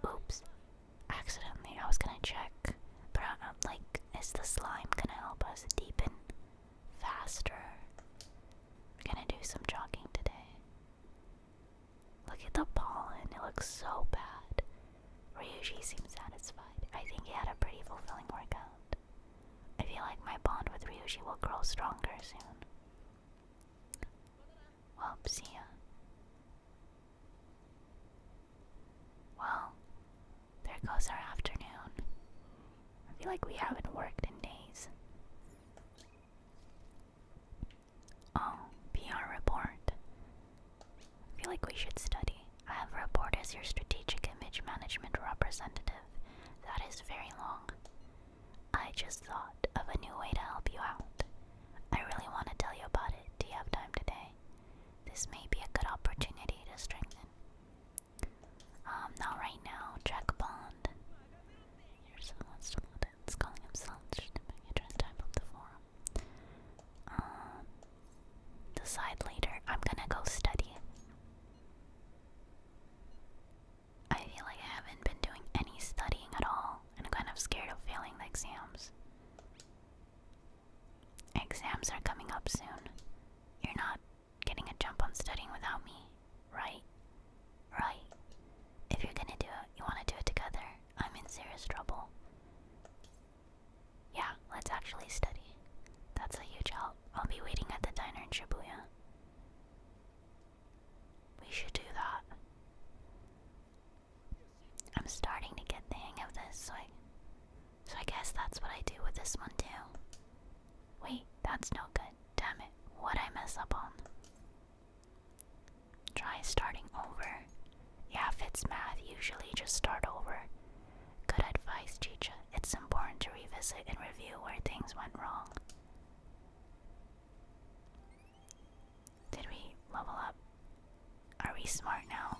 Oops. Accidentally, I was gonna check. But like, is the slime gonna help us deepen faster? We're gonna do some jogging today. Look at the pollen, it looks so bad. Ryuji seems satisfied. I think he had a pretty fulfilling workout. I feel like my bond with Ryuji will grow stronger soon. Well, see ya. Well, there goes our afternoon. I feel like we haven't worked in days. Oh, PR report. I feel like we should study. I have a report as your strategic image management representative. That is very long. I just thought of a new way to help you out. I really want to tell you about it. Do you have time today? This may be a good opportunity to strengthen. Not right now. Check bond. Here's a list of students calling themselves just type up the forum. Decide later. I'm gonna go study. I feel like I haven't been doing any studying at all, and I'm kind of scared of failing the exams. Exams are coming up soon. You're not getting a jump on studying without me, right? Right. If you're gonna do it, you wanna do it together. I'm in serious trouble. Yeah, let's actually study. That's a huge help. I'll be waiting at the diner in Shibuya. We should do that. I'm starting to get the hang of this, so I guess that's what I do with this one too. Wait, that's no good. Damn it, what'd I mess up on? Try starting over. Yeah, if it's math, usually just start over. Good advice, Chicha. It's important to revisit and review where things went wrong. Did we level up? Are we smart now?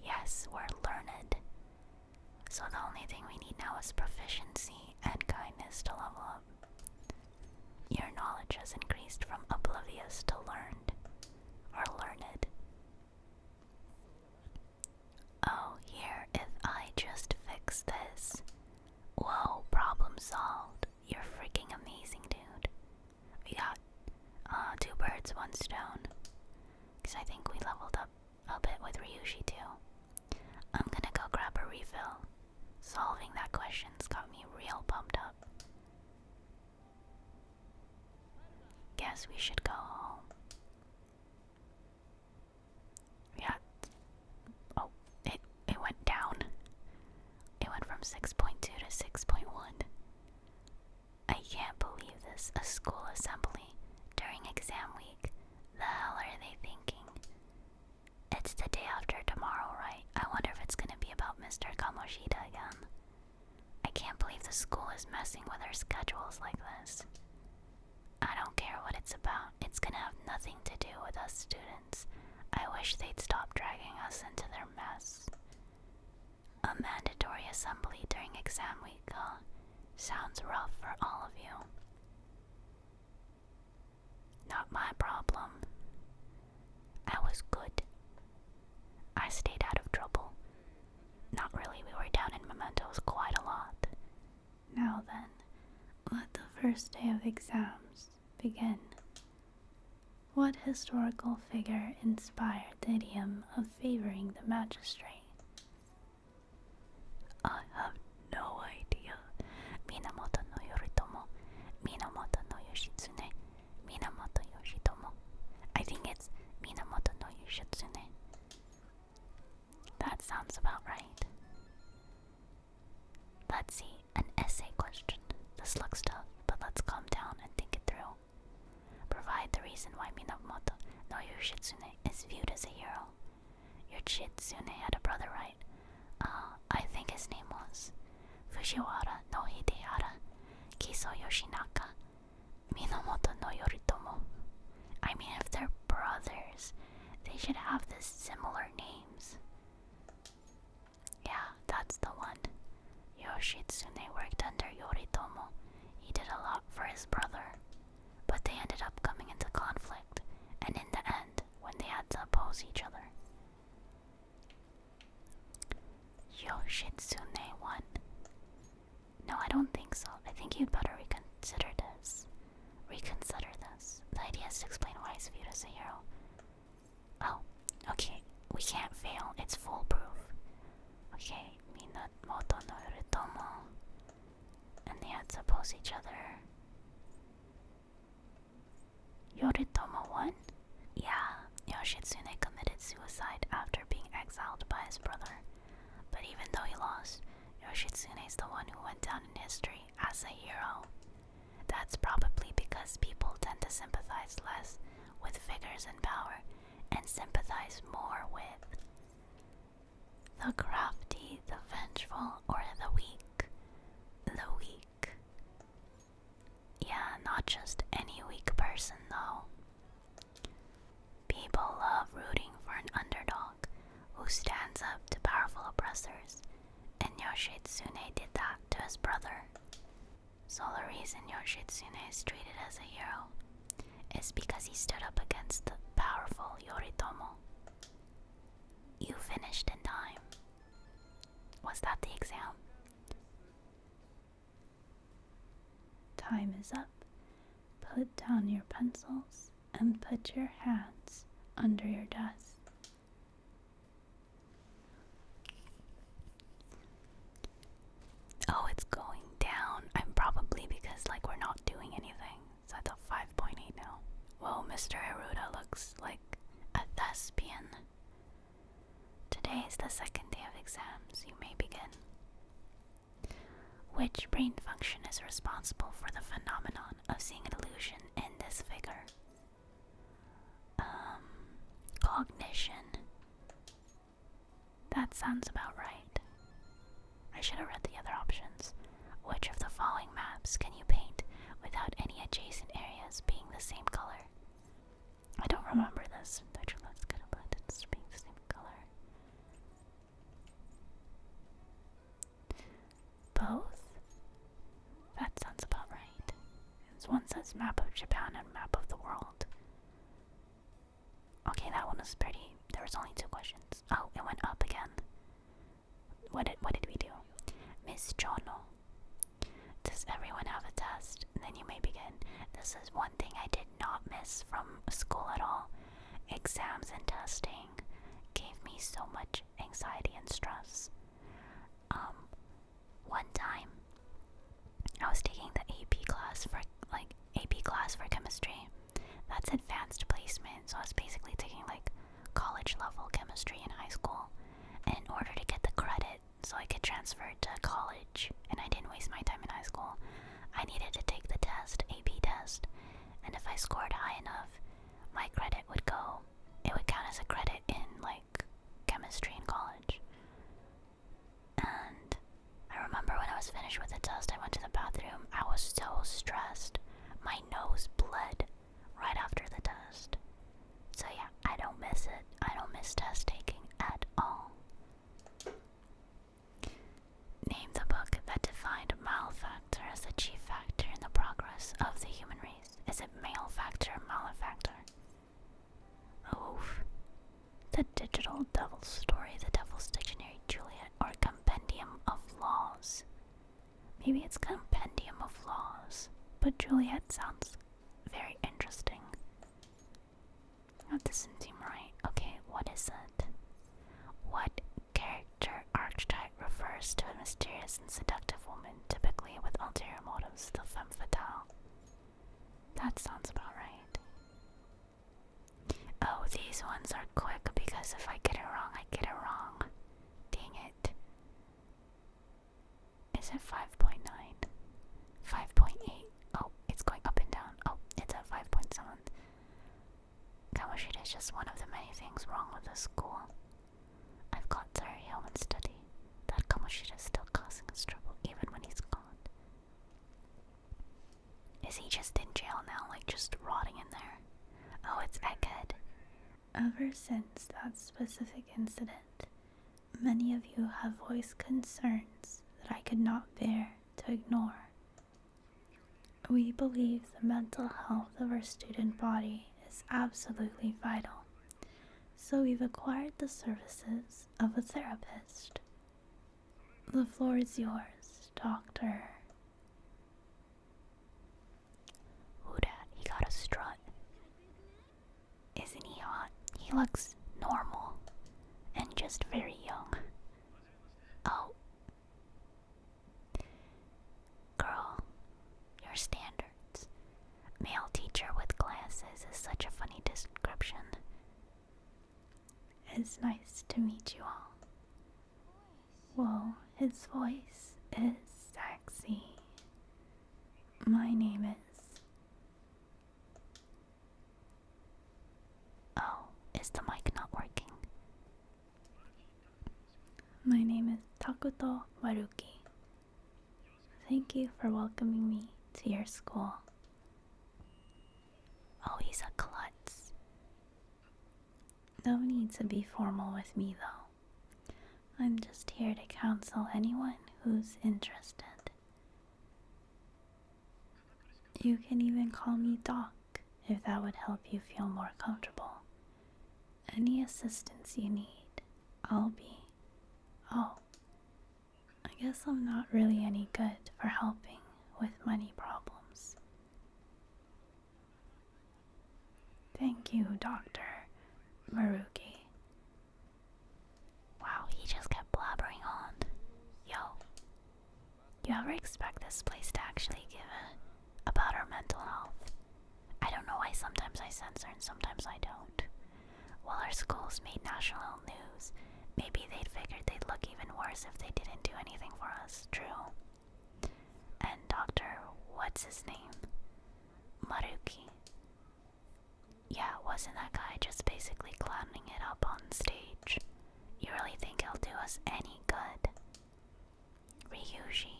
Yes, we're learned. So the only thing we need now is proficiency and kindness to level up. Your knowledge has increased from oblivious to learned, or learned. Oh, here, if I just fix this. Whoa, problem solved. You're freaking amazing, dude. We got 2 birds, 1 stone. Because I think we leveled up a bit with Ryuji too. I'm gonna go grab a refill. Solving that question's got me real pumped up. Guess we should go home. Yeah. Oh, it went down. It went from 6.2 to 6.1. I can't believe this. A school assembly during exam week. The hell are they thinking? It's the day after tomorrow, right? I wonder if it's gonna be about Mr. Kamoshida again. I can't believe the school is messing with our schedules like this. I don't care what it's about. It's gonna have nothing to do with us students. I wish they'd stop dragging us into their mess. A mandatory assembly during exam week, huh? Sounds rough for all of you. Not my problem. I was good. I stayed out of trouble. Not really, we were down in Mementos quite a lot. Now then, let the first day of exams begin. What historical figure inspired the idiom of favoring the magistrate? I have no idea. Minamoto no Yoritomo, Minamoto no Yoshitsune, Minamoto Yoshitomo. I think it's Minamoto no Yoshitsune. That sounds about right. Let's see, an essay question. This looks tough, but let's calm down and think it through. Provide the reason why Minamoto no Yoshitsune is viewed as a hero. Your Chitsune had a brother, right? I think his name was Fujiwara no Hidehara, Kiso Yoshinaka, Minamoto no Yoritomo. I mean, if they're brothers, they should have this similar names. Yeah, that's the one. Yoshitsune worked under Yoritomo. He did a lot for his brother, but they ended up coming into conflict, and in the end, when they had to oppose each other, Yoshitsune Yoshitsune won. No, I don't think so. I think you'd better reconsider this. The idea is to explain why he's viewed as a hero. Oh, okay. We can't fail. It's foolproof. Okay, Minamoto no Yoritomo. And they had to oppose each other. Yoritomo won? Yeah, Yoshitsune committed suicide after being exiled by his brother. But even though he lost, Yoshitsune is the one who went down in history as a hero. That's probably because people tend to sympathize less with figures in power and sympathize more with the crafty, the vengeful, or the weak. The weak. Yeah, not just any weak person though. People love rooting for an underdog who stands up to powerful oppressors, and Yoshitsune did that to his brother. So the reason Yoshitsune is treated as a hero is because he stood up against the powerful Yoritomo. You finished in time. Was that the exam? Time is up. Put down your pencils and put your hands under your desk. Oh, it's going down. I'm probably because we're not doing anything. So it's a 5.8 now. Well, Mr. Haruda looks like a thespian. Today is the second day of exams. You may begin. Which brain function is responsible for the phenomenon of seeing an illusion in this figure? Cognition. That sounds about right. I should have read the other options. Which of the following maps can you paint without any adjacent areas being the same color? I don't remember this. Let's get a blend. It's being the same color. Both? That sounds about right. This one says map of Japan and map of the world. Okay, that one was pretty. There was only 2 questions. Oh, it went up again. What did we do? Miss Chono. Does everyone have a test? And then you may begin. This is one thing I did not miss from school at all. Exams and testing gave me so much anxiety and stress. One time I was taking the AP class for chemistry. That's advanced placement, so I was basically taking college level chemistry in high school. And in order to get the credit so I could transfer to college and I didn't waste my time in high school, I needed to take the test, AP test. And if I scored high enough, my credit would count as a credit in chemistry in college. And I remember when I was finished with the test, I went to the bathroom. I was so stressed. My nose bled right after the test. So yeah, I don't miss it. I don't miss test taking at all. Name the book that defined malefactor as the chief factor in the progress of the human race. Is it malefactor or malefactor? Oof. The Digital Devil's Story, The Devil's Dictionary, Juliet, or Compendium of Laws. Maybe it's Compendium of Laws, but Juliet sounds very interesting. That doesn't seem right. Okay, what is it? What character archetype refers to a mysterious and seductive woman, typically with ulterior motives, the femme fatale? That sounds about right. Oh, these ones are quick because if I get it wrong, I get it wrong. Dang it. Is it 5.9? 5.8? Oh, it's going up and down. Oh, it's at 5.7. Kamoshida is just one of the many things wrong with the school. I've got Terry home and study. That Kamoshida is still causing us trouble even when he's gone. Is he just in jail now, just rotting in there? Oh, it's Egghead. Ever since that specific incident, many of you have voiced concerns that I could not bear to ignore. We believe the mental health of our student body is absolutely vital, so we've acquired the services of a therapist. The floor is yours, Doctor. Who dat? He got a strut. Isn't he hot? He looks normal and just very young. Oh. Girl, your standards. Male teacher with glasses is such a funny description. It's nice to meet you all. Whoa, his voice is sexy. My name is... Oh, is the mic not working? My name is Takuto Maruki. Thank you for welcoming me to your school. Oh, he's a klutz. No need to be formal with me, though. I'm just here to counsel anyone who's interested. You can even call me Doc, if that would help you feel more comfortable. Any assistance you need, I'll be. Oh, I guess I'm not really any good for helping with money problems. Thank you, Dr. Maruki. Wow, he just kept blabbering on. Yo, you ever expect this place to actually give about our mental health? I don't know why sometimes I censor and sometimes I don't. While our schools made national news, maybe they'd figured they'd look even worse if they didn't do anything for us, true? And Dr. what's his name? Maruki. Yeah, wasn't that guy just basically clowning it up on stage? You really think he'll do us any good? Ryuji.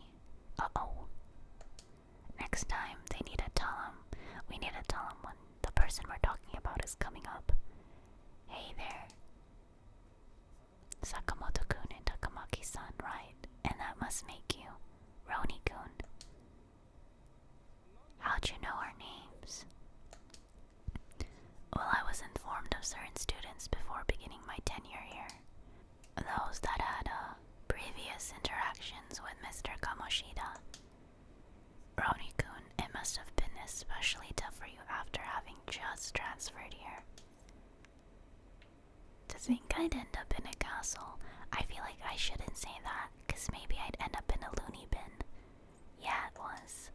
Uh-oh. Next time, we need to tell him when the person we're talking about is coming up. Hey there. Sakamoto-kun and Takamaki-san, right? And that must make you Roni-kun. How'd you know our names? Well, I was informed of certain students before beginning my tenure here. Those that had previous interactions with Mr. Kamoshida. Roni-kun, it must have been especially tough for you after having just transferred here. To think I'd end up in a castle, I feel like I shouldn't say that, cause maybe I'd end up in a loony bin. Yeah, it was.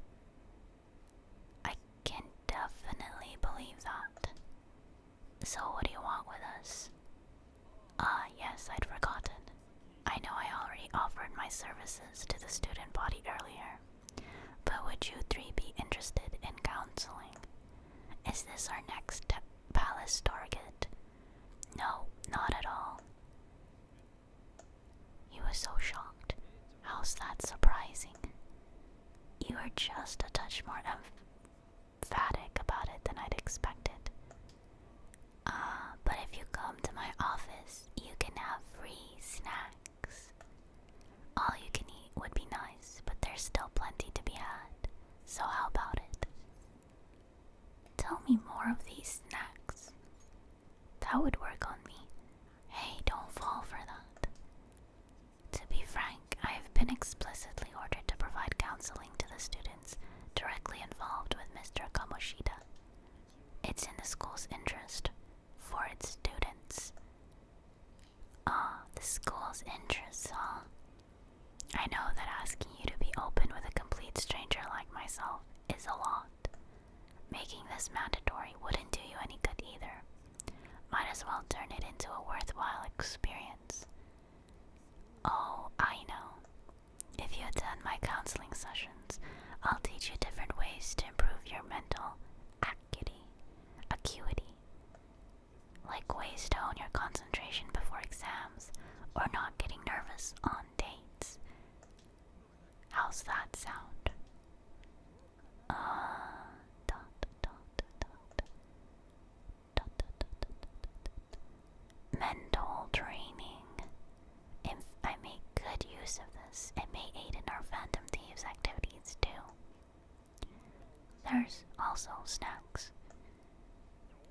I can definitely believe that. So what do you want with us? Ah, yes, I'd forgotten. I know I already offered my services to the student body earlier, but would you three be interested in counseling? Is this our next palace target? No, not at all. He was so shocked. How's that surprising? You were just a touch more emphatic about it than I'd expected. But if you come to my office, you can have free snacks. All you can eat would be nice, but there's still plenty to be had. So how about it? Tell me more of these snacks. That would work on me. Hey, don't fall for that. To be frank, I have been explicitly ordered to provide counseling to the students directly involved with Mr. Kamoshida. It's in the school's interest, for its students. Ah, the school's interests, huh? I know that asking you to be open with a complete stranger like myself is a lot. Making this mandatory wouldn't do you any good either. Might as well turn it into a worthwhile experience. Oh, I know. If you attend my counseling sessions, I'll teach you different ways to improve your mental acuity. Like ways to hone your concentration before exams, or not getting nervous on dates. How's that sound? Mental training. If I make good use of this, it may aid in our Phantom Thieves activities too. There's also snacks.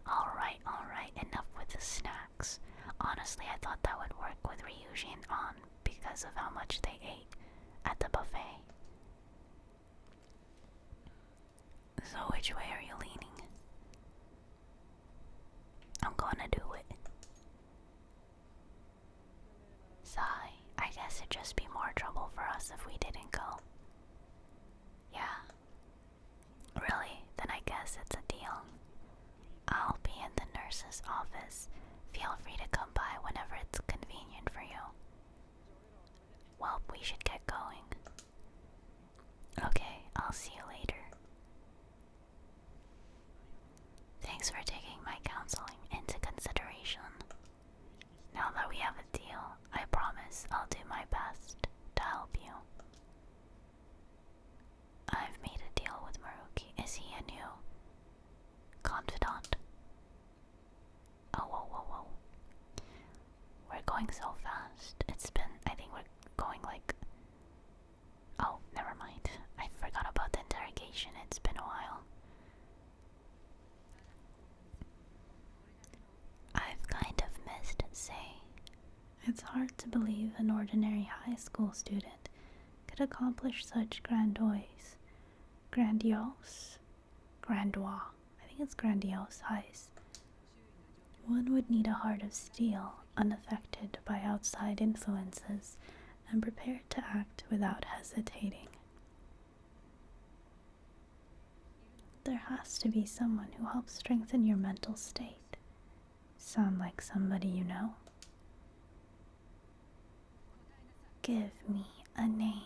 Alright, enough with the snacks. Honestly, I thought that would work with Ryuji and An because of how much they ate. we should get going. Okay, I'll see you later. Thanks for taking my counseling into consideration. Now that we have a deal, I promise I'll do my best to help you. I've made a deal with Maruki. Is he a new confidant? Oh, whoa, whoa, whoa. We're going so fast. I think we're going like... Oh, never mind. I forgot about the interrogation. It's been a while. I've kind of missed Say. It's hard to believe an ordinary high school student could accomplish such grandiose, I think it's grandiose heights. One would need a heart of steel, unaffected by outside influences, and prepared to act without hesitating. There has to be someone who helps strengthen your mental state. Sound like somebody you know? Give me a name.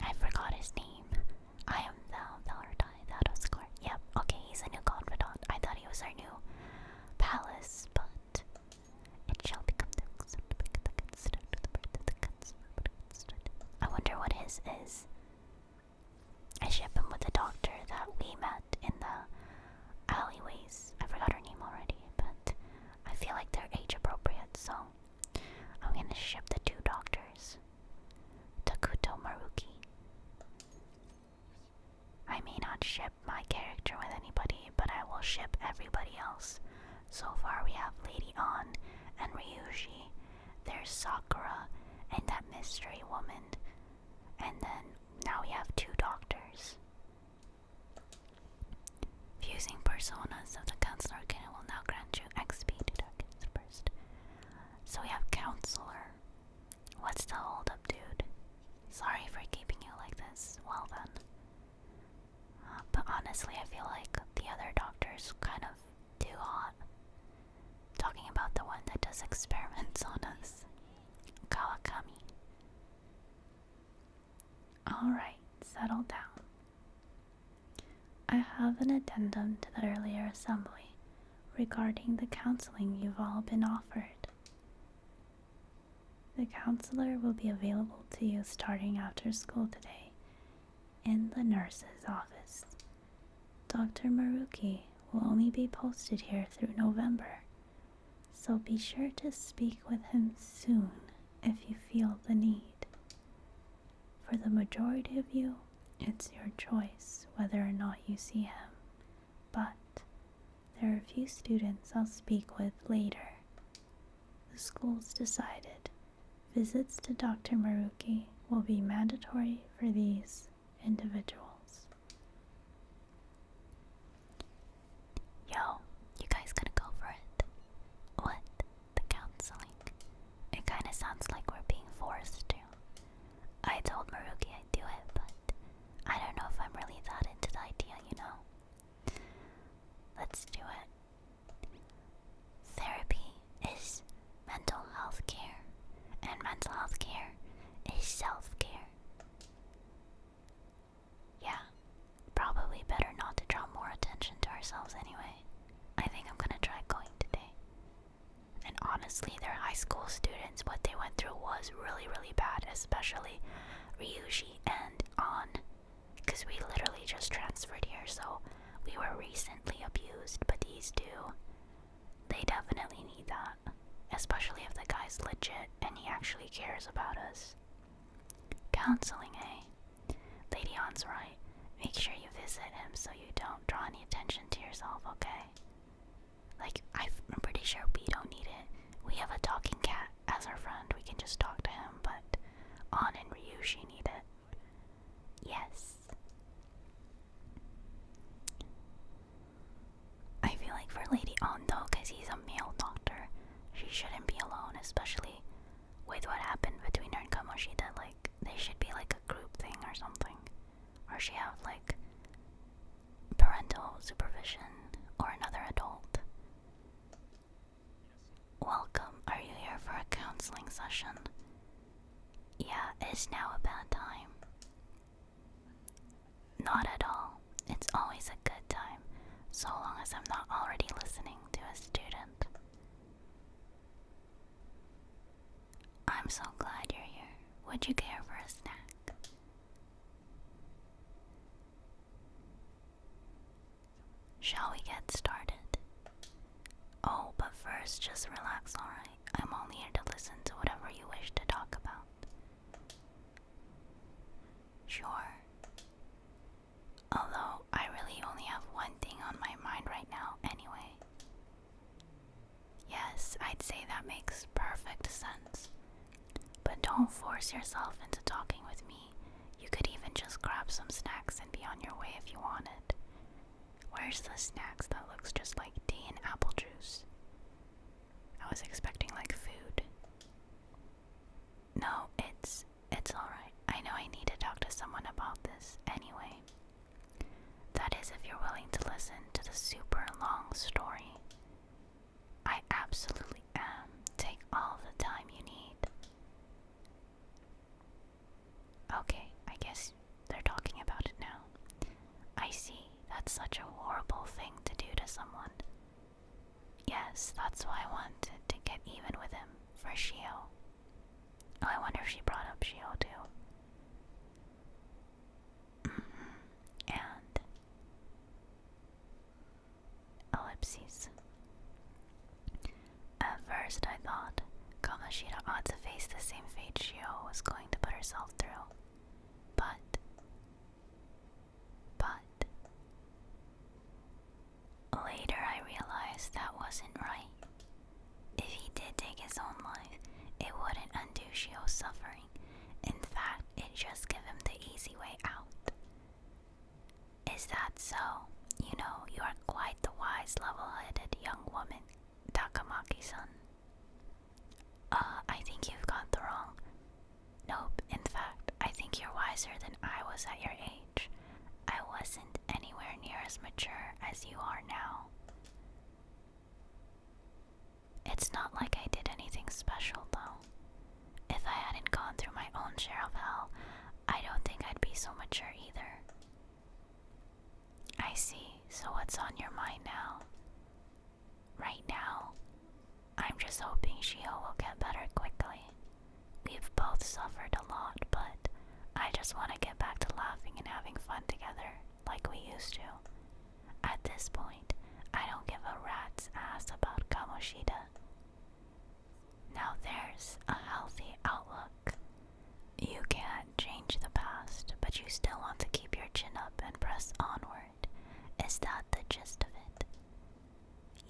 I forgot his name. I am thou, thou art I, thou dost score. Yep, okay, he's a new confidant. I thought he was our new palace, but it shall become the... I wonder what his is. I ship him with the doctor that we met in the alleyways. I forgot her name already, but I feel like they're age appropriate, so I'm gonna ship the two doctors. Takuto Maruki. I may not ship my character with anybody, but I will ship everybody else. So far we have Lady An and Ryuji. There's Sakura and that mystery woman. And then now we have two doctors. Fusing personas of the councillor will now grant you XP to targets first. So we have councillor. What's the hold up, dude? Sorry for keeping you like this. Well then. But honestly, I feel like the other doctor's kind of too hot. Talking about the one that does experiments on us. Kawakami. Alright, settle down. I have an addendum to the earlier assembly regarding the counseling you've all been offered. The counselor will be available to you starting after school today in the nurse's office. Dr. Maruki will only be posted here through November, so be sure to speak with him soon if you feel the need. For the majority of you, it's your choice whether or not you see him, but there are a few students I'll speak with later. The school's decided visits to Dr. Maruki will be mandatory for these individuals. Yo, you guys gonna go for it? What? The counseling? It kinda sounds like we're being forced to. I told Maruki I'd do it, but I don't know if I'm really that into the idea, you know? Let's do it. Therapy is mental health care, and mental health care is self-care. Yeah, probably better not to draw more attention to ourselves anyway. I think I'm gonna try going today. And honestly, they're high school students. What they went through was really, really bad, especially Ryuji and An, because we literally just transferred here, so we were recently abused. But these two, they definitely need that, especially if the guy's legit and he actually cares about us. Counseling, eh? Lady An's right. Make sure you visit him so you don't draw any attention to yourself, okay? Like, I'm pretty sure we don't need it. We have a talking cat as our friend. We can just talk to him, but An and Ryuji need it. Yes. I feel like for Lady An though, because he's a male doctor, she shouldn't be alone, especially with what happened between her and Kamoshida. Like, they should be like a group thing or something. Or she have like parental supervision or another adult. Welcome. Are you here counseling session. Yeah, is now a bad time? Not at all. It's always a good time, so long as I'm not already listening to a student. I'm so glad you're here. Would you care for a snack? Shall we get started? Oh, but first, just relax, alright? I'm only here to listen to whatever you wish to talk about. Sure. Although, I really only have one thing on my mind right now, anyway. Yes, I'd say that makes perfect sense. But don't force yourself into talking with me. You could even just grab some snacks and be on your way if you wanted. Where's the snacks that looks just like tea and apple juice? I was expecting like food. No, it's alright. I know I need to talk to someone about this anyway. That is if you're willing to listen to the super long story. I absolutely am. Take all the time you need. Okay, I guess they're talking about it now. I see. That's such a horrible thing to do to someone. Yes, that's why I wanted to get even with him, for Shio. Oh, I wonder if she brought up Shio too. And ellipses. At first I thought Kamoshida ought to face the same fate Shio was going to put herself through. But later I realized that wasn't right. If he did take his own life, it wouldn't undo Shio's suffering. In fact, it'd just give him the easy way out. Is that so? You know, you are quite the wise, level-headed young woman, Takamaki-san. I think you've got the wrong. Nope, in fact, I think you're wiser than I was at your age. I wasn't anywhere near as mature as you are now. It's not like I did anything special, though. If I hadn't gone through my own share of hell, I don't think I'd be so mature either. I see, so what's on your mind now? Right now, I'm just hoping Shio will get better quickly. We've both suffered a lot, but I just want to get back to laughing and having fun together, like we used to. At this point, I don't give a rat's ass about Kamoshida. Now there's a healthy outlook. You can't change the past, but you still want to keep your chin up and press onward. Is that the gist of it?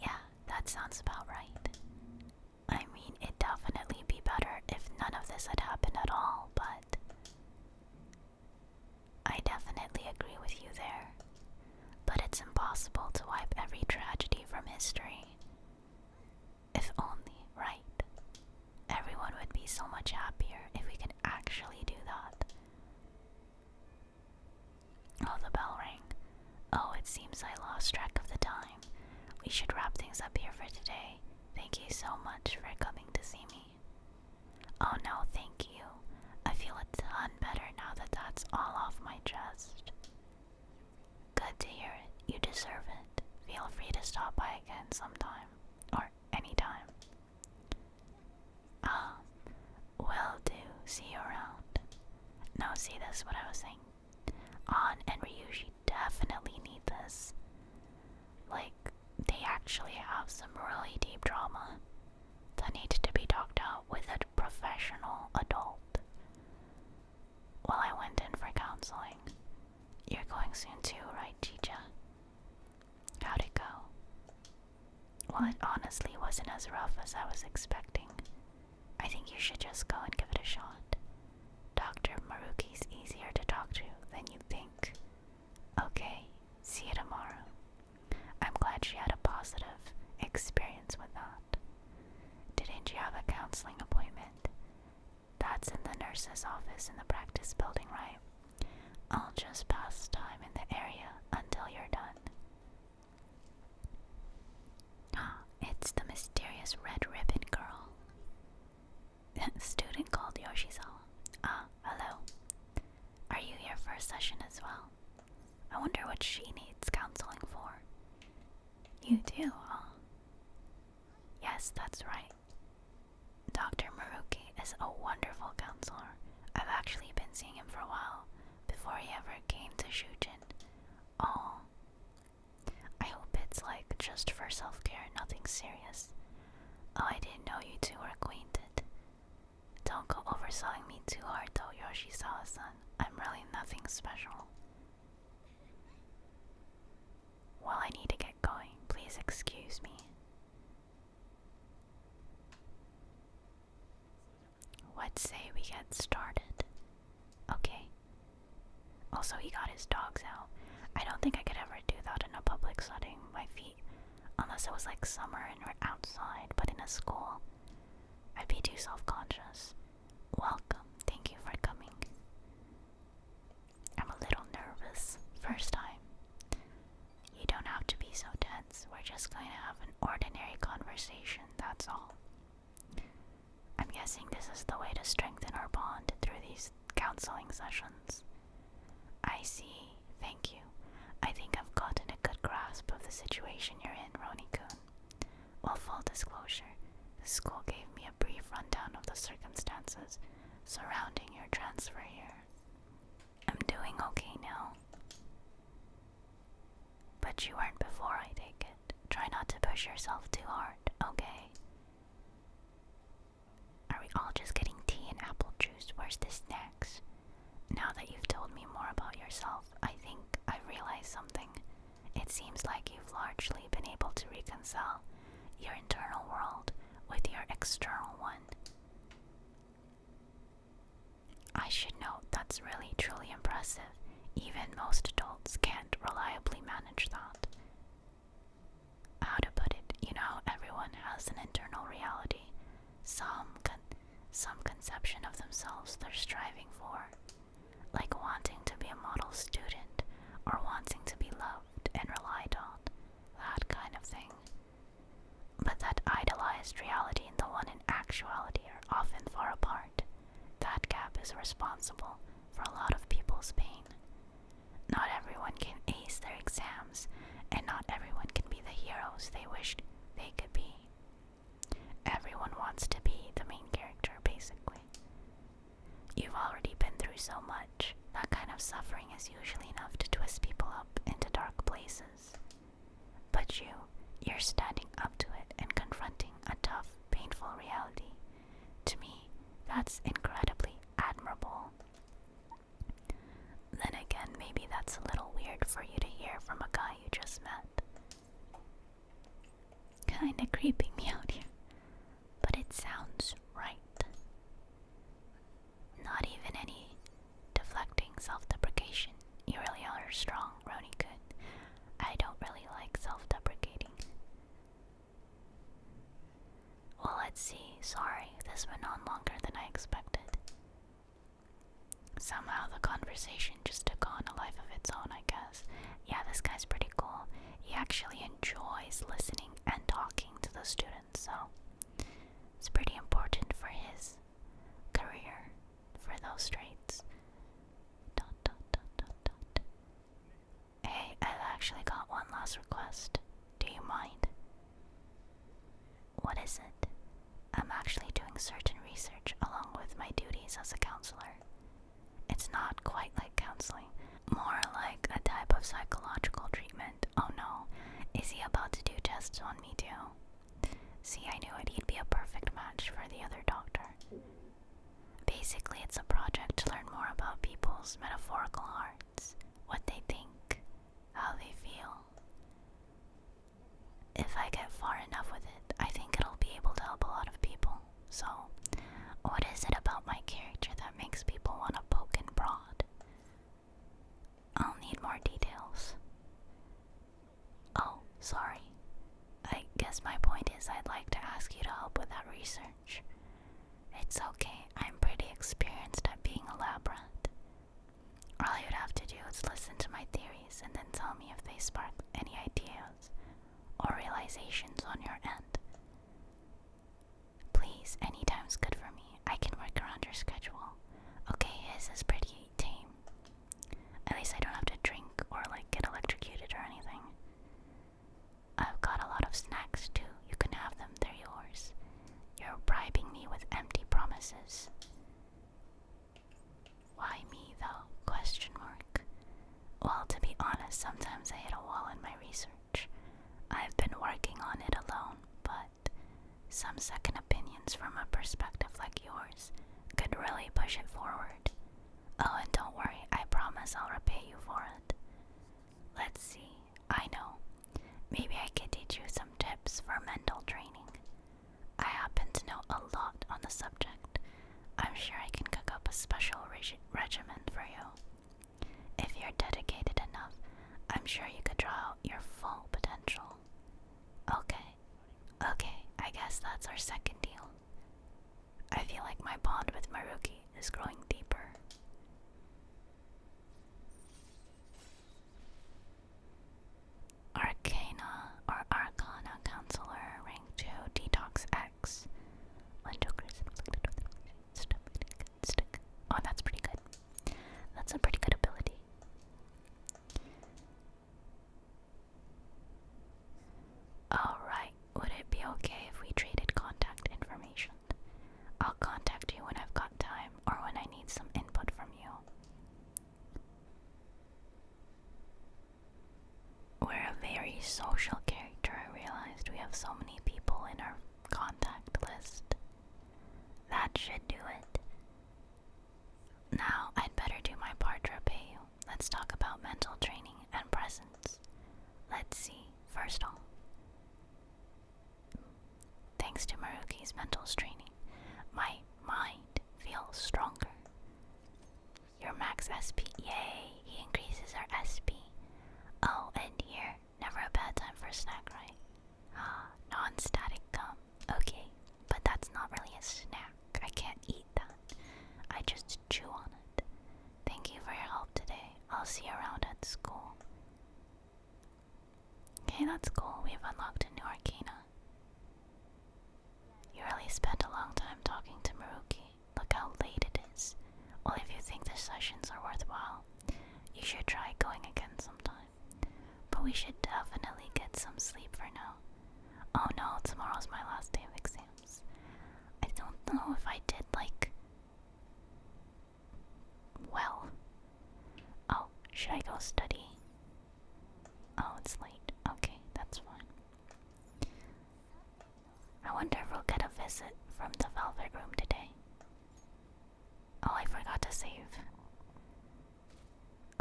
Yeah, that sounds about right. I mean, it'd definitely be better if none of this had happened at all, but I definitely agree with you there. But it's impossible to wipe every tragedy from history. If only, right? Everyone would be so much happier if we could actually do that. Oh, the bell rang. Oh, it seems I lost track of the time. We should wrap things up here for today. Thank you so much for coming to see me. Oh no, thank you. I feel a ton better now that that's all off my chest. Good to hear it. You deserve it. Feel free to stop by again sometime. Or anytime. Will do. See you around. No, see, that's what I was saying. An and Ryushi definitely need this. Like, they actually have some really deep drama that needed to be talked out with a professional adult. Well, I went in for counseling. You're going soon too, right, Chicha? How'd it go? Well, it honestly wasn't as rough as I was expecting. I think you should just go and give it a shot. Dr. Maruki's easier to talk to than you think. Okay, see you tomorrow. I'm glad she had a positive experience with that. Didn't you have a counseling appointment? That's in the nurse's office in the practice building, right? I'll just pass time in the area until you're done. It's the mysterious red ribbon girl. Student called Yoshizawa. Ah, hello. Are you here for a session as well? I wonder what she needs counseling for. You do, huh? Yes, that's right. Dr. Maruki is a wonderful counselor. I've actually been seeing him for a while, before he ever came to Shujin. Oh, I hope it's like just for self-care, nothing serious. Oh, I didn't know you two were acquainted. Don't go overselling me too hard though, Yoshizawa-san. I'm really nothing special. Well, I need to get going. Please excuse me. What say we get started? Okay. Also, he got his dogs out. I don't think I could ever do that in a public setting, my feet. Unless it was like summer and we're outside, but in a school, I'd be too self-conscious. Welcome. Thank you for coming. I'm a little nervous. First time. You don't have to be so tense. We're just going to have an ordinary conversation, that's all. I'm guessing this is the way to strengthen our bond through these counseling sessions. I see. Thank you. I think I've gotten a good grasp of the situation you're in, Roni-kun. Well, full disclosure, the school gave me a brief rundown of the circumstances surrounding your transfer here. I'm doing okay now. But you weren't before, I take it. Try not to push yourself too hard, okay? Are we all just getting tea and apple juice? Where's the snacks? Now that you've told me more about yourself, I think I've realized something. It seems like you've largely been able to reconcile your internal world with your external one. I should note that's really truly impressive. Even most adults can't reliably manage that. How to put it, you know, everyone has an internal reality. Some conception of themselves they're striving for. Like wanting to be a model student, or wanting to be loved and relied on. That kind of thing. But that idolized reality and the one in actuality are often far apart. That gap is responsible for a lot of people's pain. Not everyone can ace their exams, and not everyone can be the heroes they wished they could be. Everyone wants to be the main character, basically. You've already been through so much. That kind of suffering is usually enough to twist people up into dark places. But you're standing up to it and confronting a tough, painful reality. To me, that's incredibly admirable. Then again, maybe that's a little weird for you to hear from a guy you just met. Kinda creeping me out here. But it sounds right. Not even any deflecting self-deprecation. You really are strong, Roni-kun. I don't really like self-deprecating. Well, let's see. Sorry, this went on longer than I expected. Somehow the conversation just took on a life of its own, I guess. Yeah, this guy's pretty cool. He actually enjoys listening and talking to the students, so it's pretty important for his career, for those traits. Hey, I've actually got one last request. Do you mind? What is it? I'm actually doing certain research along with my duties as a counselor. It's not quite like counseling, more like a type of psychological treatment. Oh no, is he about to do tests on me too? See, I knew it. He'd be a perfect match for the other doctor. Basically, it's a project to learn more about people's metaphorical hearts, what they think, how they feel. If I get far enough with it, I think it'll be able to help a lot of people. So, what is it about my character that makes people want to poke and prod? I'll need more details. Oh, sorry. I guess my point is I'd like to ask you to help with that research. It's okay, I'm pretty experienced at being a lab rat. All you'd have to do is listen to my theories and then tell me if they spark any ideas or realizations on your end. Please, anytime's good for me. I push it forward. Oh, and don't worry, I promise I'll repay you for it. Let's see, I know. Maybe I could teach you some tips for mental training. I happen to know a lot on the subject. I'm sure I can cook up a special regimen for you. If you're dedicated enough, I'm sure you could draw out your full potential. Okay, I guess that's our second deal. I feel like my bond with Maruki is growing deeper. Arcana or Arcana Counselor, rank 2, Detox X. Oh, that's pretty good. That's a pretty good ability. Alright, would it be okay if we traded contact information? I'll contact you when I've got time or when I need some input from you. We're a very social character, I realized. We have so many people in our contact list. That should do it. Now, I'd better do my part to repay you. Let's talk about mental training and presence. Let's see, first off. Thanks to Maruki's mental training, my mind feels stronger. Your max SP, yay, he increases our SP. Oh, and here, never a bad time for a snack, right? Non-static gum, okay, but that's not really a snack. I can't eat that. I just chew on it. Thank you for your help today. I'll see you around at school. Okay, that's cool. We've unlocked a new arcana. You really spent a long time talking to Maruki. Look how late it is. Well, if you think the sessions are worthwhile, you should try going again sometime. But we should definitely get some sleep for now. Oh no, tomorrow's my last day of exams. I don't know if I did, well. Oh, should I go study? Oh, it's late. Okay, that's fine. I wonder if we'll get a visit from the Velvet Room today. Oh, I forgot to save.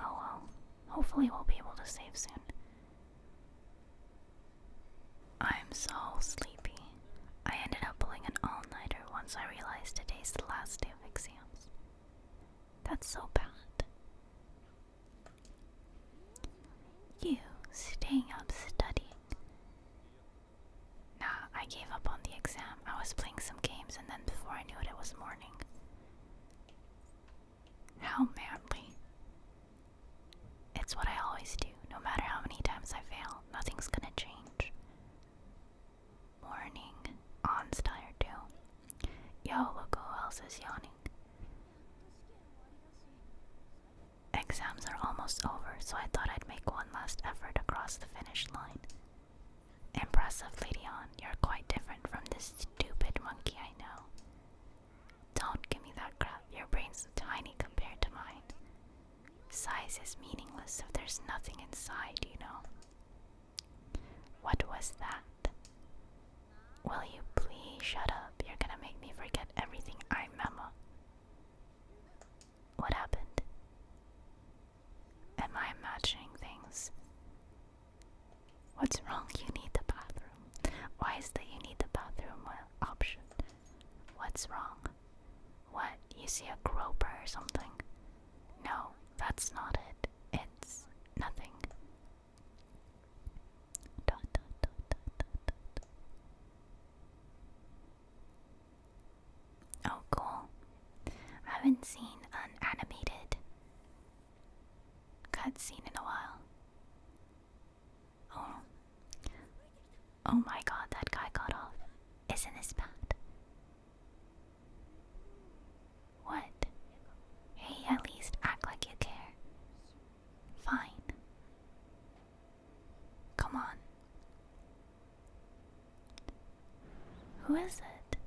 Oh well, hopefully we'll be able to save soon. I'm so sleepy. I ended up pulling an all-nighter once I realized today's the last day of exams. That's so bad. You staying up studying. Nah, I gave up on the exam. I was playing some games and then before I knew it, it was morning. How manly. It's what I always do. No matter how many times I fail, nothing's gonna change. Morning. On's tired too. Yo, look who else is yawning. Exams are almost over, so I thought I'd make one last effort across the finish line. Impressive, Lady On. You're quite different from this stupid monkey I know. Don't give me that crap. Your brain's tiny compared to mine. Size is meaningless if there's nothing inside, you know. What was that? Will you please shut up? You're gonna make me forget everything I remember. What happened? Am I imagining things? What's wrong? You need the bathroom. Why is the you need the bathroom option? What's wrong? What? You see a groper or something? No, that's not it. It's nothing. Dot, dot, dot, dot, dot, dot. Oh, cool. I haven't seen an animated cutscene in a while. Oh my god, that guy got off. Isn't this bad? What? Hey, at least act like you care. Fine. Come on. Who is it?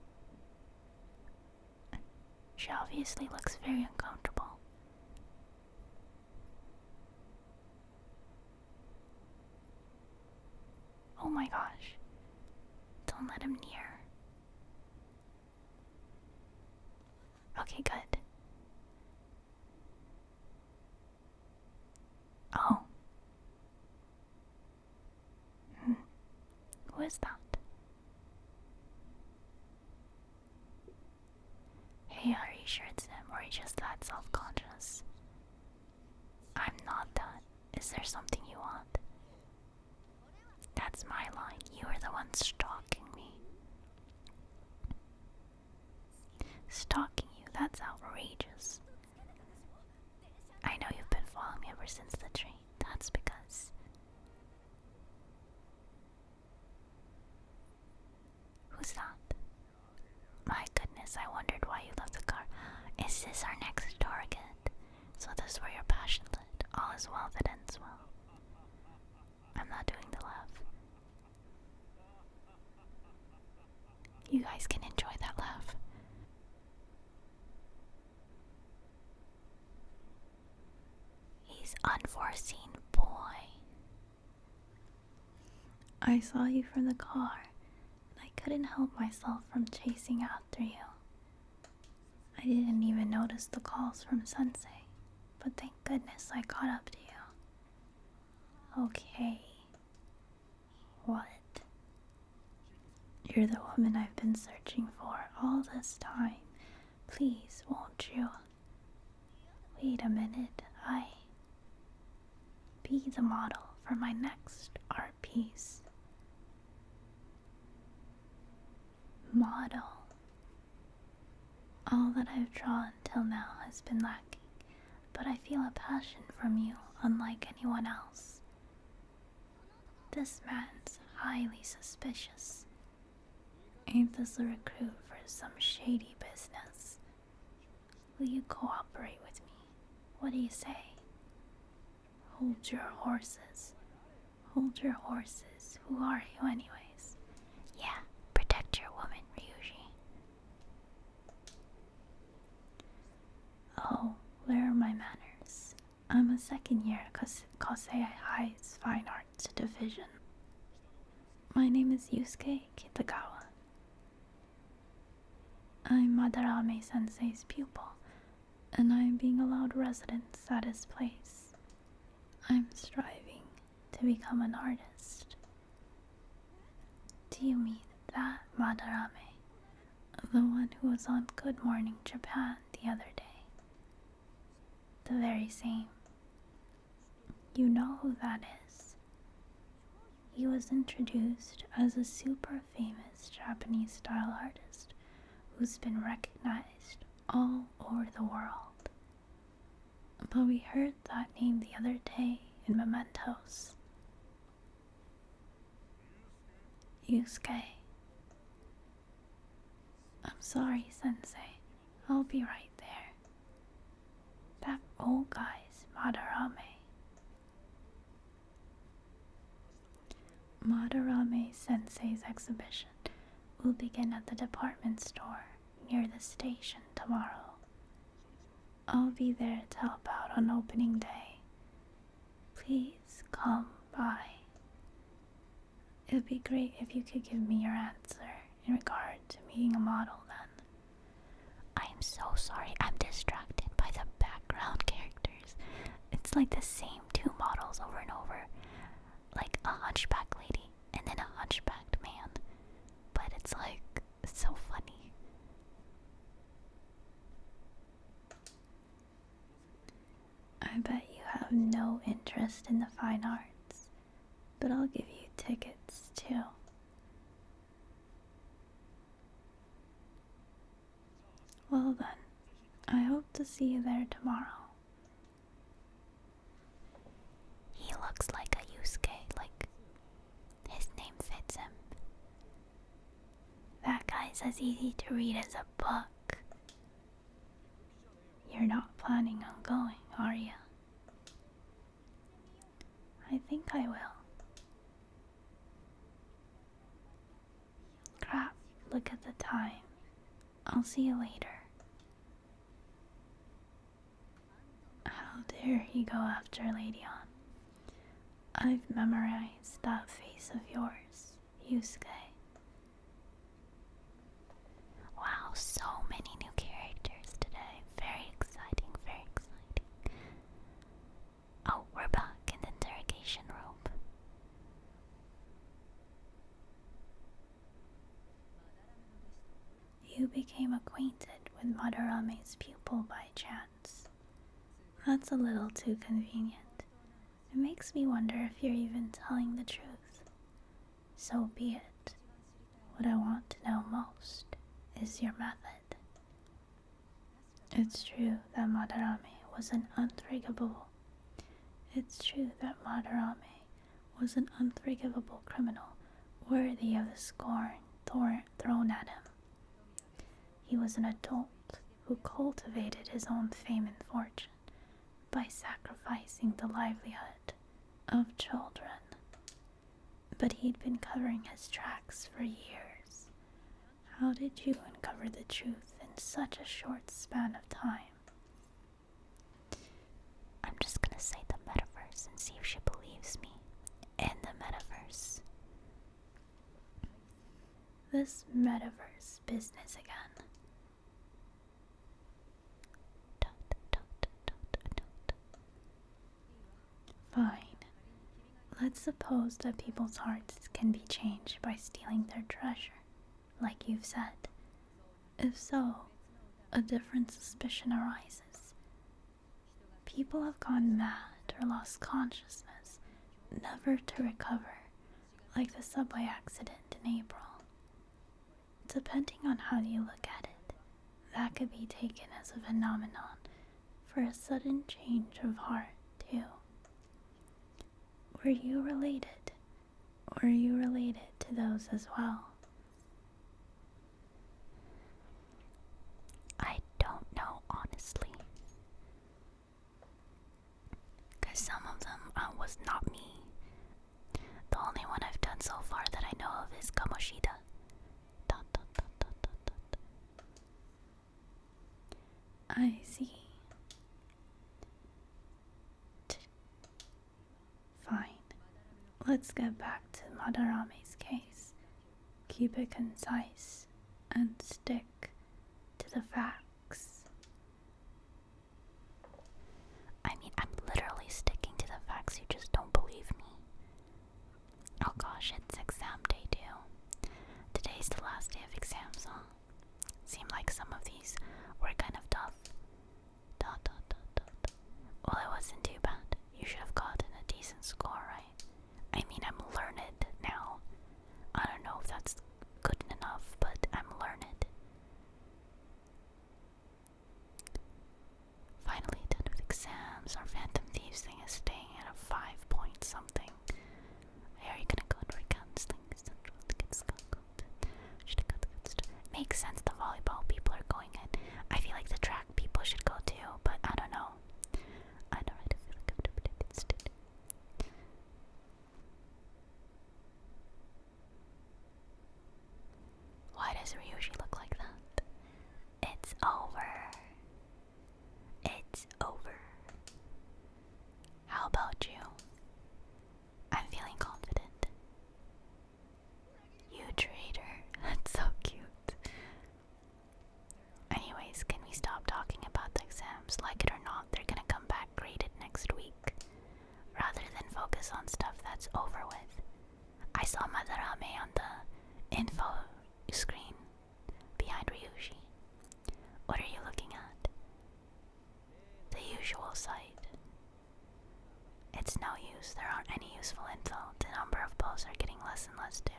She obviously looks very uncomfortable. Oh my gosh. Don't let him near. Okay, good. is that? Hey, are you sure it's him, or are you just that self-conscious? I'm not that. Is there something you want? That's my line. You are the one stalking me. Stalking you? That's outrageous. I know you've been following me ever since the train. That's because... Who's that? My goodness, I wondered why you left the car. Is this our next target? So this is where your passion led. All is well that ends well. I'm not doing the laugh. You guys can enjoy that laugh. He's unforeseen boy. I saw you from the car, and I couldn't help myself from chasing after you. I didn't even notice the calls from Sensei, but thank goodness I caught up to you. Okay. What? You're the woman I've been searching for all this time. Please, won't you? Wait a minute, be the model for my next art piece. Model. All that I've drawn till now has been lacking, but I feel a passion from you unlike anyone else. This man's highly suspicious. Ain't this a recruit for some shady business? Will you cooperate with me? What do you say? Hold your horses. Hold your horses. Who are you anyways? Yeah, protect your woman, Ryuji. Oh, where are my manners? I'm a second year Kosei High's Fine Arts Division. My name is Yusuke Kitagawa. I'm Madarame Sensei's pupil, and I am being allowed residence at his place. I'm striving to become an artist. Do you mean that Madarame? The one who was on Good Morning Japan the other day? The very same. You know who that is. He was introduced as a super famous Japanese style artist who's been recognized all over the world. But we heard that name the other day in Mementos. Yusuke. I'm sorry, Sensei. I'll be right there. That old guy's Madarame. Madarame Sensei's exhibition will begin at the department store near the station tomorrow. I'll be there to help out on opening day. Please come by. It'd be great if you could give me your answer in regard to being a model then. I am so sorry, I'm distracted by the background characters. It's like the same two models over and over. Like a hunchback lady and then a hunchbacked man. But it's like, it's so funny. I bet you have no interest in the fine arts, but I'll give you tickets too. Well then, I hope to see you there tomorrow. He looks like a Yusuke, like his name fits him. That guy's as easy to read as a book. You're not planning on going, are you? I think I will. Crap, look at the time. I'll see you later. How dare he go after Lady On? I've memorized that face of yours, Yusuke. Wow, so many new characters today. Very exciting, very exciting. Oh, we're back in the interrogation room. became acquainted with Madarame's pupil by chance. That's a little too convenient. It makes me wonder if you're even telling the truth. So be it. What I want to know most is your method. It's true that Madarame was an unforgivable criminal worthy of the scorn thrown at him. He was an adult who cultivated his own fame and fortune by sacrificing the livelihood of children. But he'd been covering his tracks for years. How did you uncover the truth in such a short span of time? I'm just gonna say the metaverse and see if she believes me. In the metaverse. This metaverse business again. Fine. Let's suppose that people's hearts can be changed by stealing their treasure, like you've said. If so, a different suspicion arises. People have gone mad or lost consciousness, never to recover, like the subway accident in April. Depending on how you look at it, that could be taken as a phenomenon for a sudden change of heart, too. Were you related to those as well? I don't know, honestly. Because some of them was not me. The only one I've done so far that I know of is Kamoshida. I see. Fine. Let's get back to Madarame's case. Keep it concise and stick to the facts. I mean, I'm literally sticking to the facts, you just don't believe me. Oh gosh, it's exam day too. Today's the last day of exams, huh? Seemed like some of these were kind of tough. Well, it wasn't too bad. You should have gotten a decent score, right? I mean, I'm learned now. I don't know if that's good enough, but I'm learned. Finally done with exams. Our Phantom Thieves thing is staying at a 5 point something. Are you gonna go to counseling? Makes sense the volleyball people are going in. I feel like the track people should go too, but I don't know. I don't really feel like I'm a student. Why does Ryuji look like that? It's over. It's over. How about you? I'm feeling confident. You traitor. That's so cute. Anyways, can we stop talking about the exams? Like it or not, they're gonna come back graded next week. Rather than focus on stuff that's over with. I saw Madarame on the info screen behind Ryuji. What are you looking at? The usual site. It's no use. There aren't any useful info. The number of posts are getting less and less too.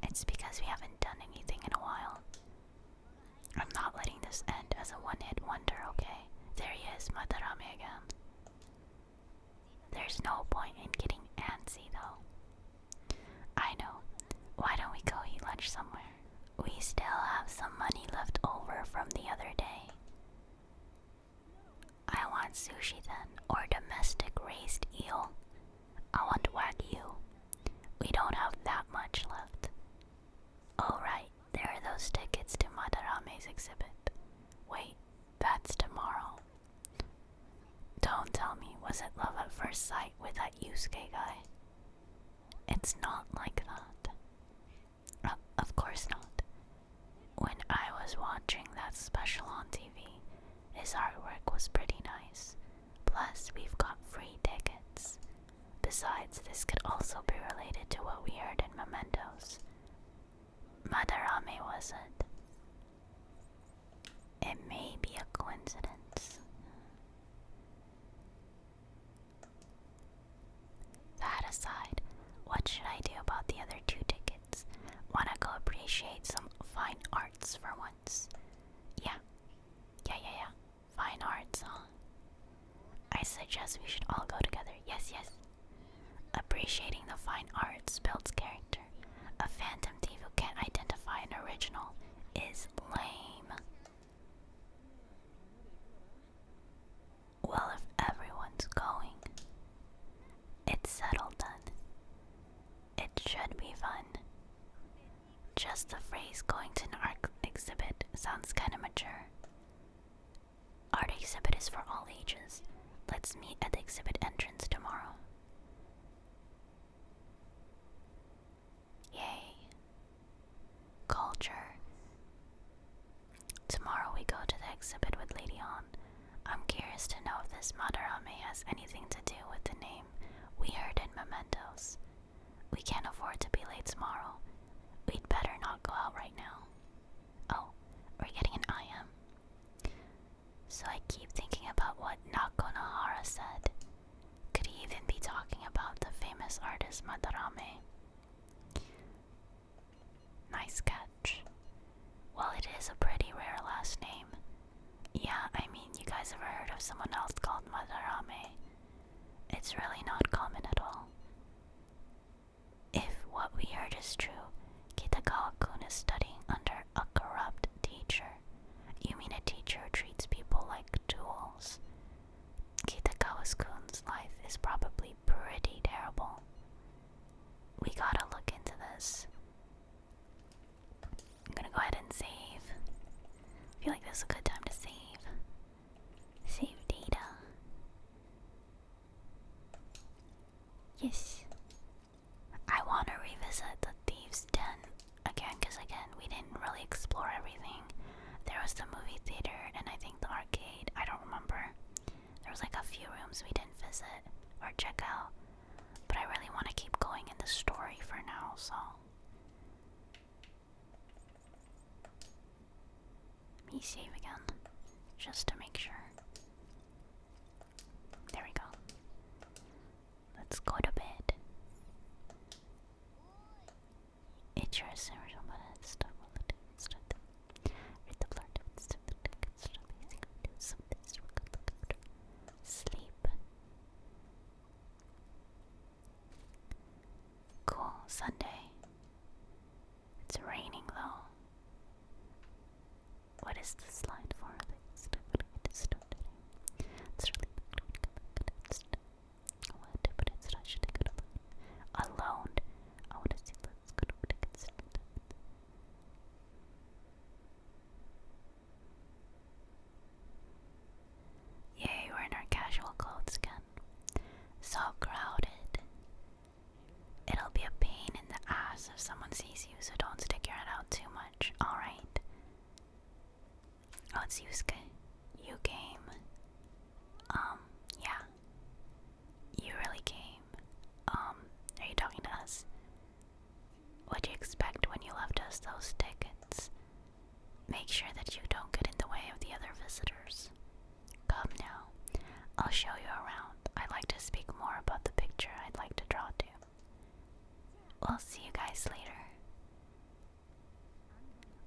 It's because we haven't done anything in a while. I'm not letting this end as a one-hit wonder, okay? There he is, Madarame again. There's no point in getting antsy, though. I know. Why don't we go eat lunch somewhere? We still have some money left over from the other day. I want sushi then, or domestic raised eel. I want wagyu. We don't have that much left. Oh right, there are those tickets to Madarame's exhibit. Wait, that's tomorrow. Don't tell me, was it love at first sight with that Yusuke guy? It's not like that. Of course not. When I was watching that special on TV, his artwork was pretty nice. Plus, we've got free tickets. Besides, this could also be related to what we heard in Mementos. Madarame was it? It may be a coincidence. That aside, what should I do about the other 2 tickets? Wanna go appreciate some fine arts for once? Yeah. Fine arts, huh? I suggest we should all go together. Yes. Appreciating the fine arts builds character. A phantom thief who can't identify an original is lame. Well, if everyone's going, it's settled then. It should be fun. Just the phrase going to an art exhibit sounds kinda mature. Art exhibit is for all ages. Let's meet at the exhibit entrance tomorrow. Yay. Culture. Tomorrow we go to the exhibit with Lady On. I'm curious to know if this Madarame has anything to do with the name we heard in Mementos. We can't afford to be late tomorrow. We'd better not go out right now. Oh, we're getting an IM. So I keep thinking about what Nakonahara said. Could he even be talking about the famous artist Madarame? Nice catch. Well, it is a pretty rare last name. Yeah, I mean, you guys ever heard of someone else called Madarame? It's really not common at all. If what we heard is true, Kitagawa-kun is studying under a corrupt teacher. You mean a teacher who treats people like tools? Kitagawa-kun's life is probably pretty terrible. We gotta look into this. I'm gonna go ahead and save. I feel like this is a good time to save. Save data. Yes. I want to revisit the Thieves' Den again, because again, we didn't really explore everything. There was the movie theater and I think the arcade. I don't remember. There was like a few rooms we didn't visit or check out. But I really want to keep going in the story for now, so. Let me save again, just to make sure. There we go. Let's go to bed. It's your essential, but it's stuff. Read the blurb. Sleep. Cool. Sunday. It's raining though. What is this line for? Alone. I want to see. Let's go to tickets. Yay, we're in our casual clothes again. So crowded. It'll be a pain in the ass if someone sees you, so don't stick your head out too much, alright? Oh, it's Yusuke. You came. Yeah. You really came. Are you talking to us? What'd you expect when you left us those tickets? Make sure that you don't get in the way of the other visitors. Come now. I'll show you around. I'd like to speak more about the picture I'd like to draw to. We'll see you guys later.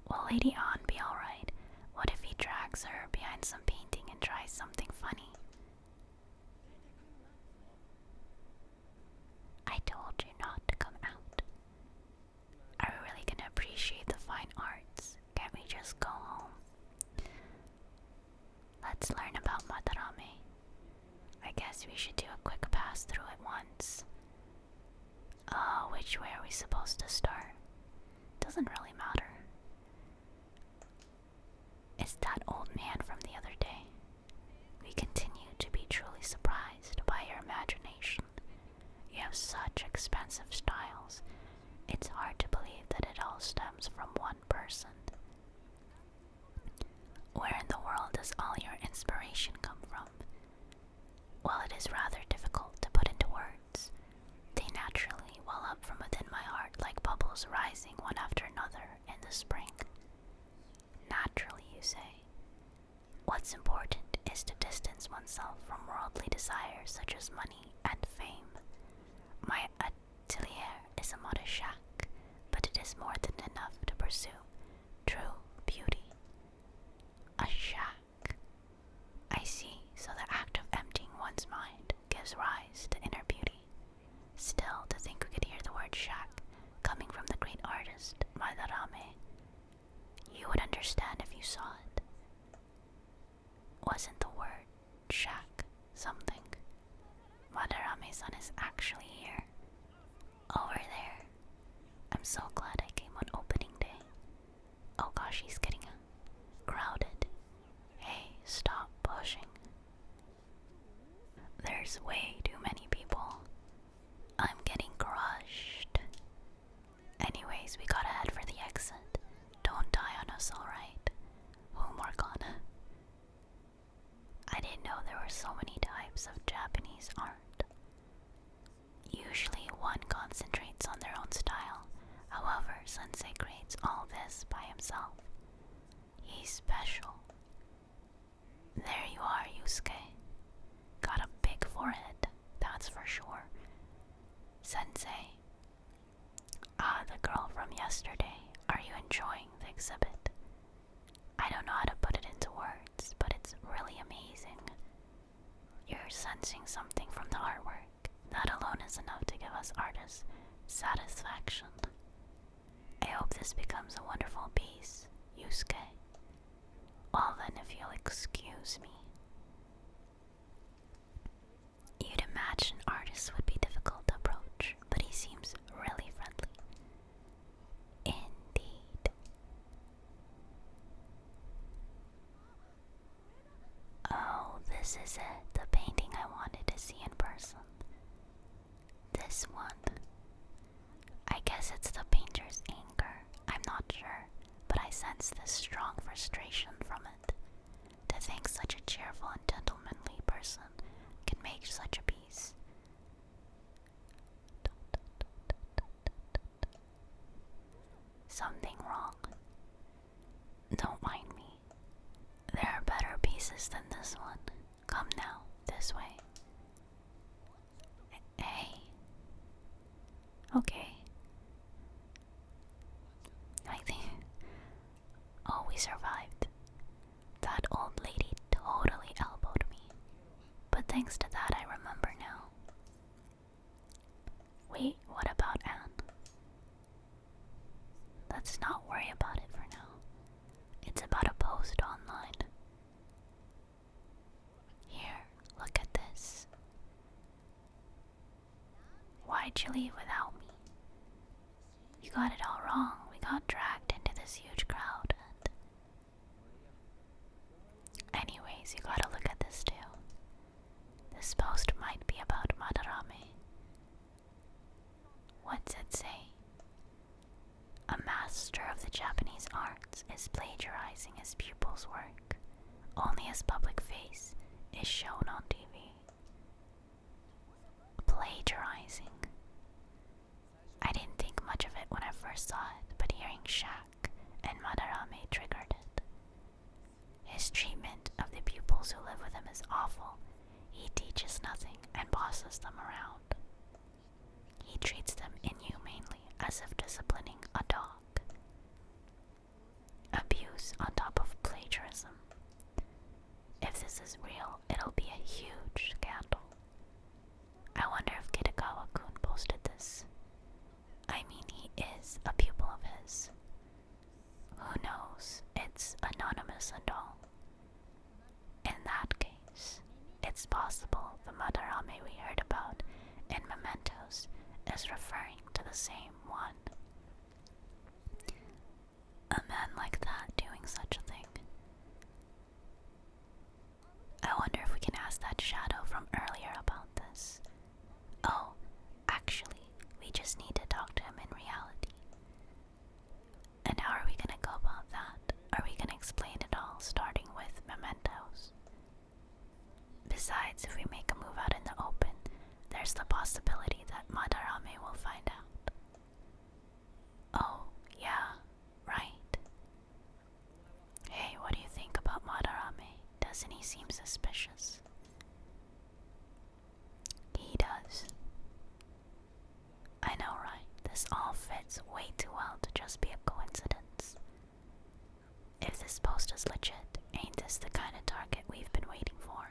Will Lady On be alright? What if he drags her behind some painting and tries something funny? I told you not to come out. Are we really gonna appreciate the fine arts? Can't we just go home? Let's learn about Madarame. I guess we should do a quick pass through it once. Which way are we supposed to start? Doesn't really matter. It's that old man from the other day. We continue to be truly surprised by your imagination. You have such expensive styles. It's hard to believe that it all stems from one person. Where in the world does all your inspiration come from? Well, it is rather difficult to put into words. They naturally well up from within my heart like bubbles rising one after another in the spring. Naturally, you say. is to distance oneself from worldly desires such as money and fame. My atelier is a modest shack, but it is more than enough to pursue true beauty. A shack. I see, so the act of emptying one's mind gives rise to inner beauty. Still, to think we could hear the word shack coming from the great artist, Madarame. You would understand if you saw it. Wasn't the word shack something? Madarame's son is actually here. Over there. I'm so glad I came on opening day. Oh gosh, he's getting crowded. Hey, stop pushing. There's way too many people. I'm getting crushed. Anyways, we gotta head for the exit. Don't die on us, alright? Oh, Morgana. I didn't know there were so many types of Japanese art. Usually one concentrates on their own style. However, Sensei creates all this by himself. He's special. There you are, Yusuke. Got a big forehead, that's for sure. Sensei. Ah, the girl from yesterday. Are you enjoying the exhibit? I don't know how to put it into words, but it's really amazing. You're sensing something from the artwork. That alone is enough to give us artists satisfaction. I hope this becomes a wonderful piece, Yusuke. Well then, if you'll excuse me. You'd imagine artists would be difficult to approach, but he seems really friendly. Indeed. Oh, this is it, the painting I wanted to see in person. This one. I guess it's the painter's anger. I'm not sure, but I sense this strong frustration from it. To think such a cheerful and gentlemanly person can make such a piece. Something wrong. Don't mind me. There are better pieces than this one. Come now, this way. Hey. Okay. I think... Oh, we survived. That old lady totally elbowed me. But thanks to that, I remember now. Wait, what about Anne? Let's not worry about it for now. It's about a post online. Here, look at this. Why'd you leave without me? You got it all wrong. We got dragged into this huge crowd and... Anyways, you gotta look at this too. This post might be about Madarame. What's it say? A master of the Japanese arts is plagiarizing his pupil's work. Only his public face is shown on TV. Plagiarizing. I didn't think much of it when I first saw it, but hearing Shack and Madarame triggered it. His treatment of the pupils who live with him is awful. He teaches nothing and bosses them around. He treats them inhumanely, as if disciplining a dog. Abuse on top of plagiarism. If this is real, it'll be a huge scandal. I wonder if Kitagawa-kun posted this. I mean, he is a pupil of his. Who knows? It's anonymous and all. In that case, it's possible the Madarame we heard about in Mementos is referring to the same one. A man like that doing such a thing. I wonder if we can ask that shadow from earlier about this. Oh, actually, we just need to talk to him in reality. And how are we gonna go about that? Are we gonna explain it all, starting with Mementos? Besides, if we make a move out in the open, there's the possibility that Madarame will find out. Oh, yeah, right. Hey, what do you think about Madarame? Does Doesn't he seem suspicious? He does. I know, right? This all fits way too well to just be a coincidence. If this post is legit, ain't this the kind of target we've been waiting for?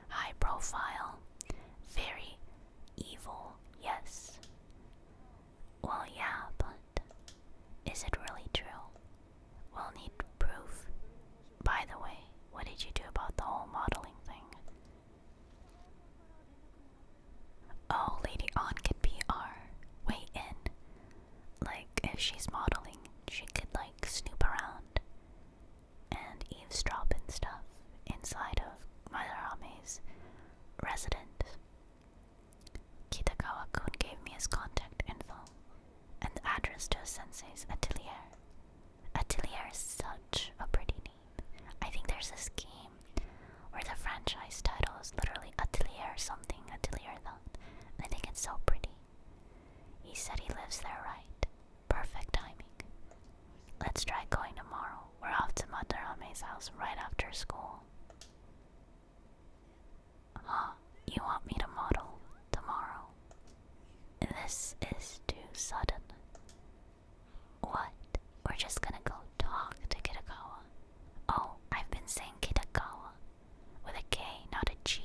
High profile, very evil, yes. Well, yeah, but is it really true? We'll need proof. By the way, what did you do about the whole modeling thing? Oh, Lady On could be our way in. Like, if she's modeling, she could, like, snoop around and eavesdrop and stuff inside of Madarame's residence. Kitagawa-kun gave me his contact info and the address to a sensei's atelier. Atelier is such a pretty name. I think there's this game where the franchise title is literally Atelier something, Atelier that. I think it's so pretty. He said he lives there, right? Perfect timing. Let's try going tomorrow. We're off to Madarame's house right after school. Huh? You want me to model tomorrow? This is too sudden. What? We're just gonna go talk to Kitagawa. Oh, I've been saying Kitagawa. With a K, not a G.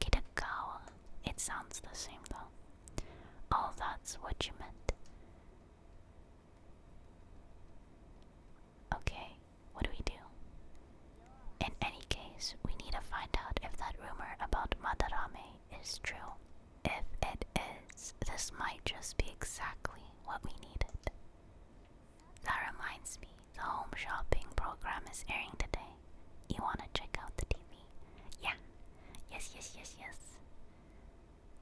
Kitagawa. It sounds the same though. Oh, that's what you meant. Okay, what do we do? In any case, we need to find out if that rumor about Madarame is true. If it is, this might just be exactly what we needed. That reminds me, the home shopping program is airing today. You wanna check out the TV? Yeah. Yes.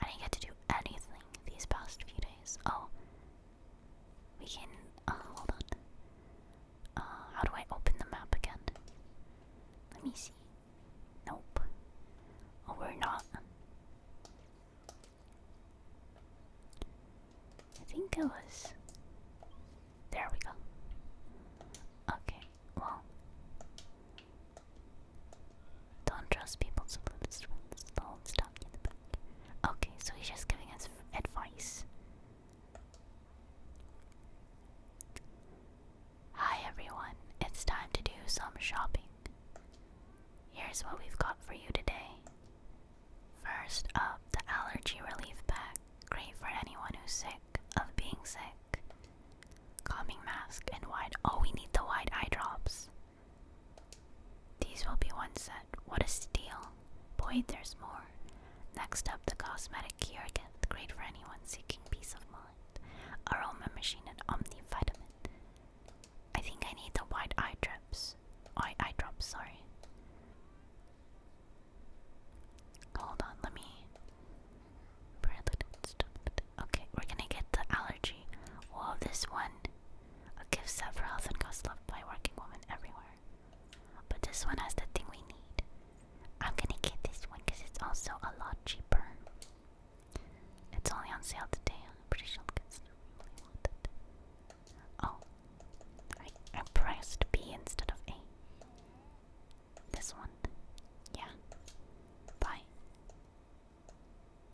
I didn't get to do anything these past few days. Oh. We can, hold on. How do I open the map again? Let me see. Nope. Oh, we're not. I think it was... There we go. Okay, well. Don't trust people's beliefs. Don't stop you in the back. Okay, so he's just giving us advice. Hi everyone, it's time to do some shopping. Here's what we've got for you today. First up, the allergy relief pack. Great for anyone who's sick of being sick. Calming mask and wide... Oh, we need the wide eye drops. These will be one set. What a steal. Boy, there's more. Next up, the cosmetic cure gift. Great for anyone seeking peace of mind. Aroma machine and omnivitamin. I think I need the wide eye drops. Eye drops, sorry. Hold on, let me... Okay, we're gonna get the allergy. Whoa, this one. A gift set for health and cost loved by working women everywhere. But this one has the thing we need. I'm gonna get this one because it's also a lot cheaper. It's only on sale today. I'm pretty sure it's really want it. Oh. I pressed B instead of A. This one. Yeah. Bye.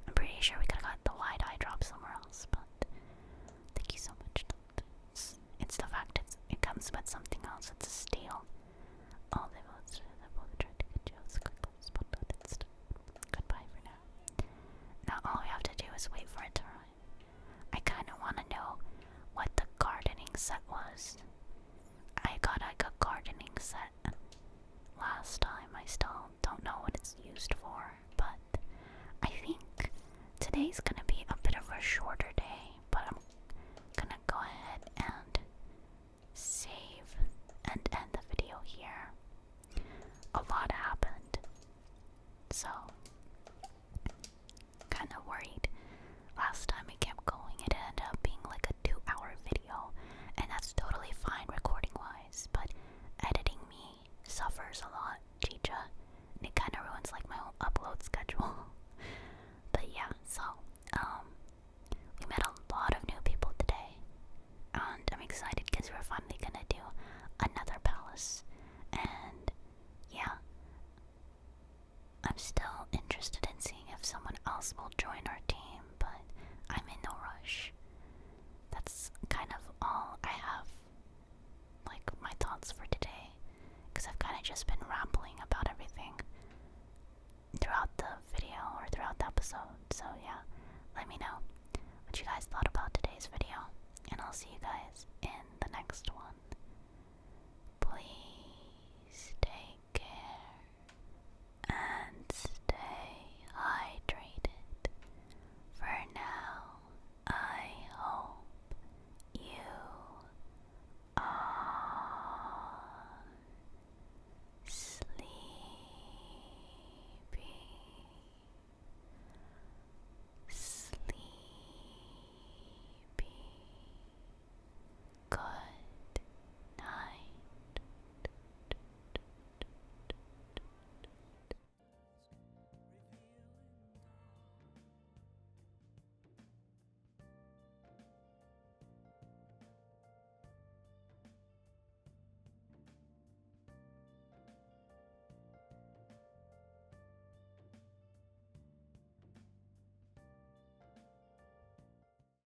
I'm pretty sure we could've got the wide eye drop somewhere else, but thank you so much. It's the fact it comes with something else. It's a steal. Oh, they both tried to get you as quickly as possible. Goodbye for now. Now all we have to do is wait for it to arrive. I kinda wanna know what the gardening set was. I got like a gardening set last time. I still don't know what it's used for, but I think today's gonna be a bit of a shorter day, but I'm gonna go ahead and save and end the video here. A lot happened, so kinda worried. Last time we kept going, it ended up being like a 2-hour video, and that's totally fine recording wise, but editing me suffers a lot, chicha, and it kinda ruins like my whole upload schedule. But yeah, so just been rambling about everything throughout the video or throughout the episode. So yeah, let me know what you guys thought about today's video, and I'll see you guys in the next one. Please